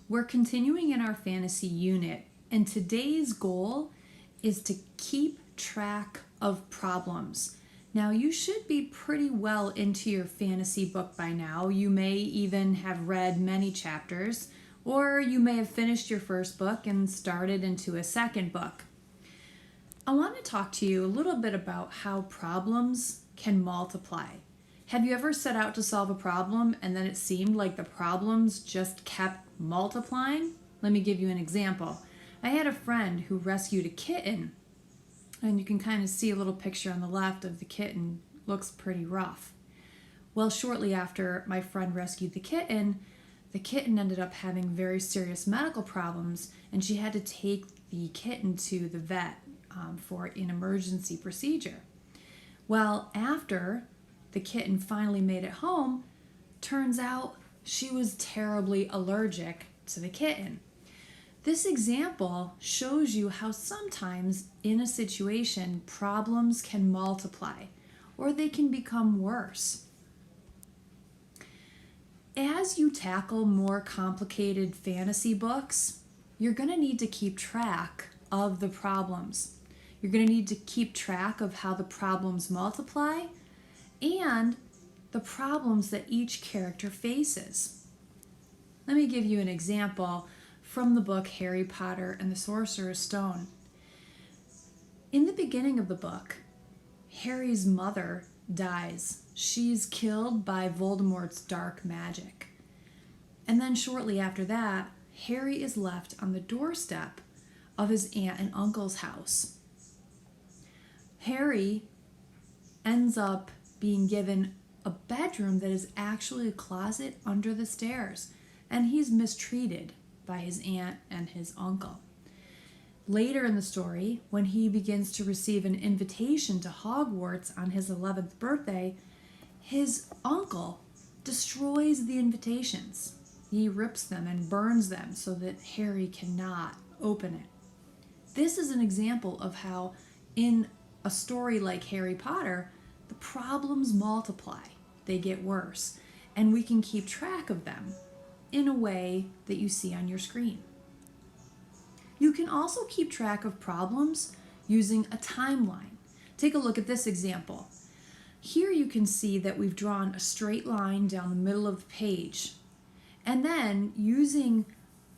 We're continuing in our fantasy unit, and today's goal is to keep track of problems. Now, you should be pretty well into your fantasy book by now. You may even have read many chapters, or you may have finished your first book and started into a second book. I want to talk to you a little bit about how problems can multiply. Have you ever set out to solve a problem and then it seemed like the problems just kept multiplying? Let me give you an example. I had a friend who rescued a kitten, and you can kind of see a little picture on the left of the kitten. Looks pretty rough. Well, shortly after my friend rescued the kitten ended up having very serious medical problems, and she had to take the kitten to the vet for an emergency procedure. Well, after the kitten finally made it home, turns out she was terribly allergic to the kitten. This example shows you how sometimes in a situation problems can multiply or they can become worse. As you tackle more complicated fantasy books, you're going to need to keep track of the problems. You're going to need to keep track of how the problems multiply and the problems that each character faces. Let me give you an example from the book Harry Potter and the Sorcerer's Stone. In the beginning of the book, Harry's mother dies. She's killed by Voldemort's dark magic. And then shortly after that, Harry is left on the doorstep of his aunt and uncle's house. Harry ends up being given a bedroom that is actually a closet under the stairs, and he's mistreated by his aunt and his uncle. Later in the story, when he begins to receive an invitation to Hogwarts on his 11th birthday, his uncle destroys the invitations. He rips them and burns them so that Harry cannot open it. This is an example of how in a story like Harry Potter, the problems multiply, they get worse, and we can keep track of them in a way that you see on your screen. You can also keep track of problems using a timeline. Take a look at this example. Here you can see that we've drawn a straight line down the middle of the page, and then using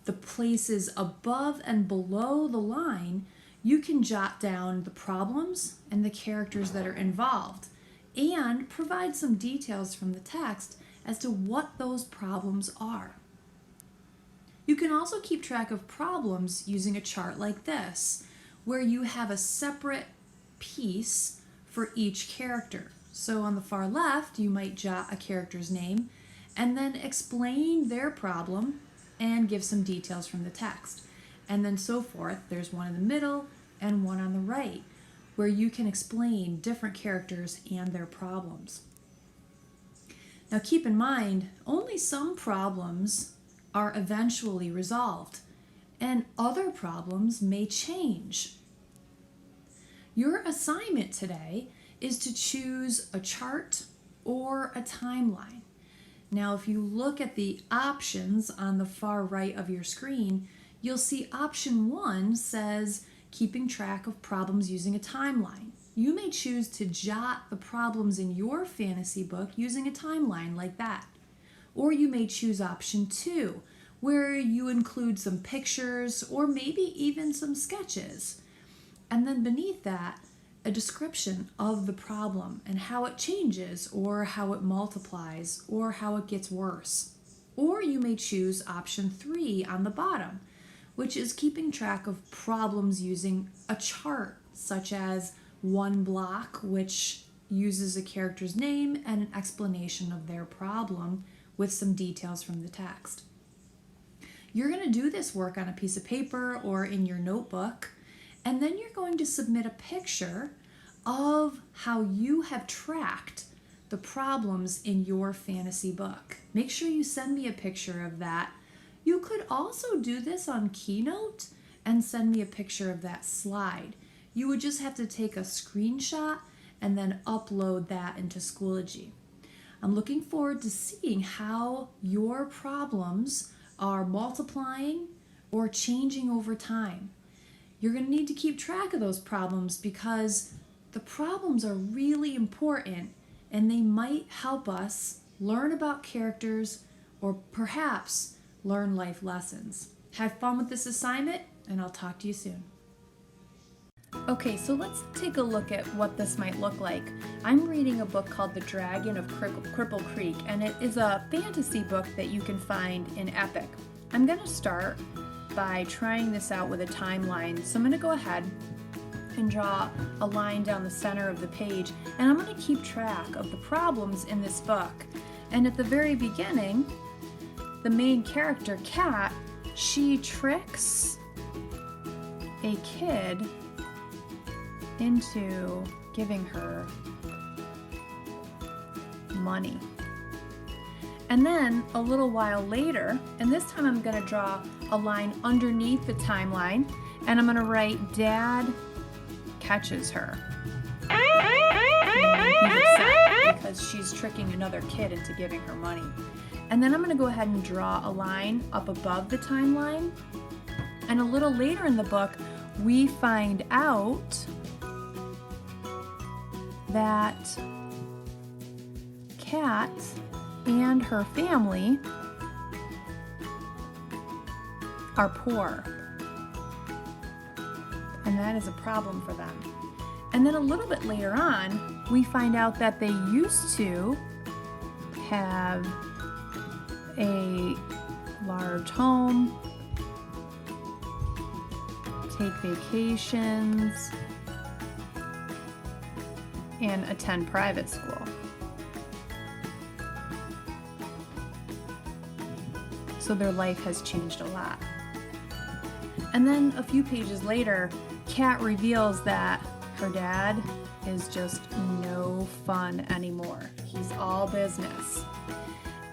the places above and below the line, you can jot down the problems and the characters that are involved and provide some details from the text as to what those problems are. You can also keep track of problems using a chart like this, where you have a separate piece for each character. So on the far left, you might jot a character's name and then explain their problem and give some details from the text. And then so forth. There's one in the middle and one on the right, where you can explain different characters and their problems. Now keep in mind, only some problems are eventually resolved, and other problems may change. Your assignment today is to choose a chart or a timeline. Now, if you look at the options on the far right of your screen, you'll see option 1 says keeping track of problems using a timeline. You may choose to jot the problems in your fantasy book using a timeline like that. Or you may choose option 2, where you include some pictures or maybe even some sketches. And then beneath that, a description of the problem and how it changes or how it multiplies or how it gets worse. Or you may choose option 3 on the bottom, which is keeping track of problems using a chart, such as one block, which uses a character's name and an explanation of their problem with some details from the text. You're going to do this work on a piece of paper or in your notebook, and then you're going to submit a picture of how you have tracked the problems in your fantasy book. Make sure you send me a picture of that. You could also do this on Keynote and send me a picture of that slide. You would just have to take a screenshot and then upload that into Schoology. I'm looking forward to seeing how your problems are multiplying or changing over time. You're going to need to keep track of those problems because the problems are really important and they might help us learn about characters or perhaps learn life lessons. Have fun with this assignment, and I'll talk to you soon. Okay, so let's take a look at what this might look like. I'm reading a book called The Dragon of Cripple Creek, and it is a fantasy book that you can find in Epic. I'm going to start by trying this out with a timeline. So I'm going to go ahead and draw a line down the center of the page, and I'm going to keep track of the problems in this book. And at the very beginning, the main character, Kat, she tricks a kid into giving her money. And then a little while later, and this time I'm going to draw a line underneath the timeline, and I'm going to write, Dad catches her. He's upset because she's tricking another kid into giving her money. And then I'm going to go ahead and draw a line up above the timeline. And a little later in the book, we find out that Kat and her family are poor. And that is a problem for them. And then a little bit later on, we find out that they used to have a large home, take vacations, and attend private school. So their life has changed a lot. And then a few pages later, Kat reveals that her dad is just no fun anymore. He's all business.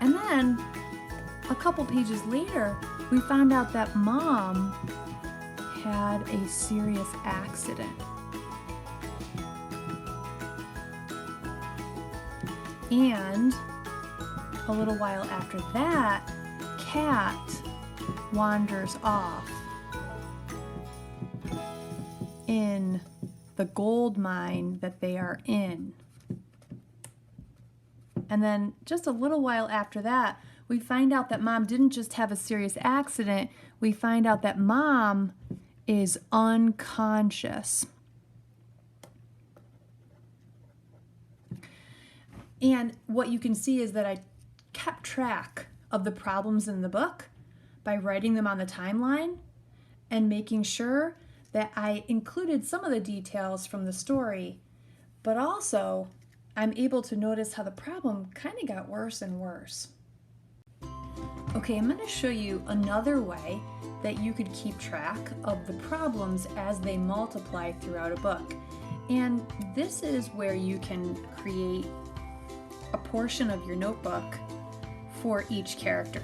And then a couple pages later, we found out that Mom had a serious accident. And a little while after that, Kat wanders off in the gold mine that they are in. And then just a little while after that, we find out that Mom didn't just have a serious accident, we find out that Mom is unconscious. And what you can see is that I kept track of the problems in the book by writing them on the timeline and making sure that I included some of the details from the story, but also I'm able to notice how the problem kind of got worse and worse. Okay, I'm going to show you another way that you could keep track of the problems as they multiply throughout a book. And this is where you can create a portion of your notebook for each character.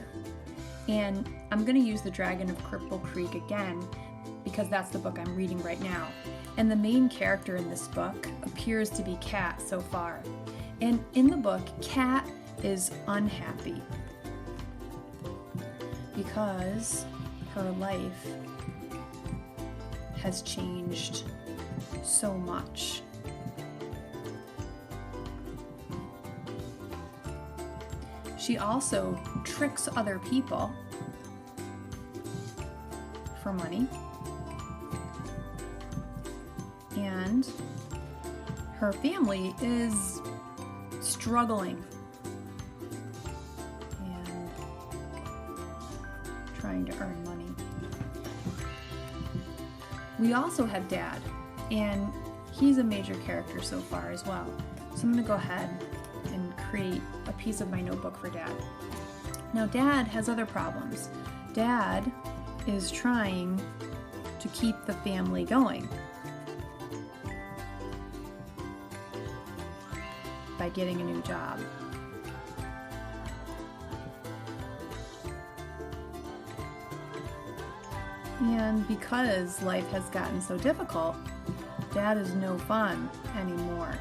And I'm going to use The Dragon of Cripple Creek again because that's the book I'm reading right now. And the main character in this book appears to be Kat so far. And in the book, Kat is unhappy because her life has changed so much. She also tricks other people for money, and her family is struggling and trying to earn money. We also have Dad, and he's a major character so far as well. So I'm going to go ahead and create a piece of my notebook for Dad. Now Dad has other problems. Dad is trying to keep the family going by getting a new job. And because life has gotten so difficult, Dad is no fun anymore.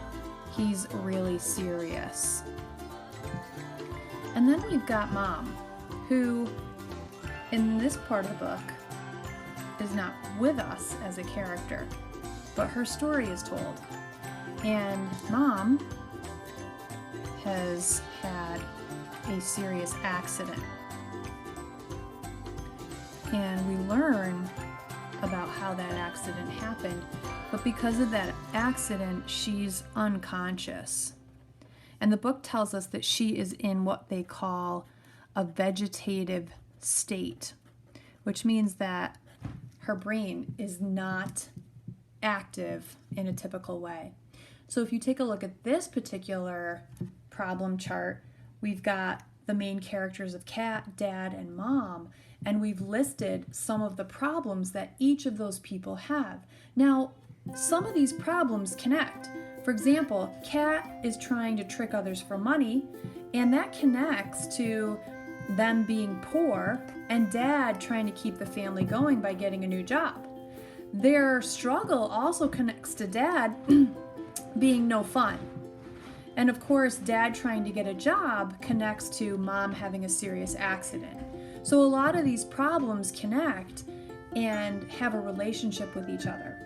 He's really serious. And then we've got Mom, who in this part of the book, is not with us as a character, but her story is told. And Mom has had a serious accident. And we learn about how that accident happened, but because of that accident, she's unconscious. And the book tells us that she is in what they call a vegetative state, which means that her brain is not active in a typical way. So if you take a look at this particular problem chart, we've got the main characters of Kat, Dad, and Mom, and we've listed some of the problems that each of those people have. Now, some of these problems connect. For example, Kat is trying to trick others for money, and that connects to them being poor and Dad trying to keep the family going by getting a new job. Their struggle also connects to Dad being no fun. And of course, Dad trying to get a job connects to Mom having a serious accident. So a lot of these problems connect and have a relationship with each other.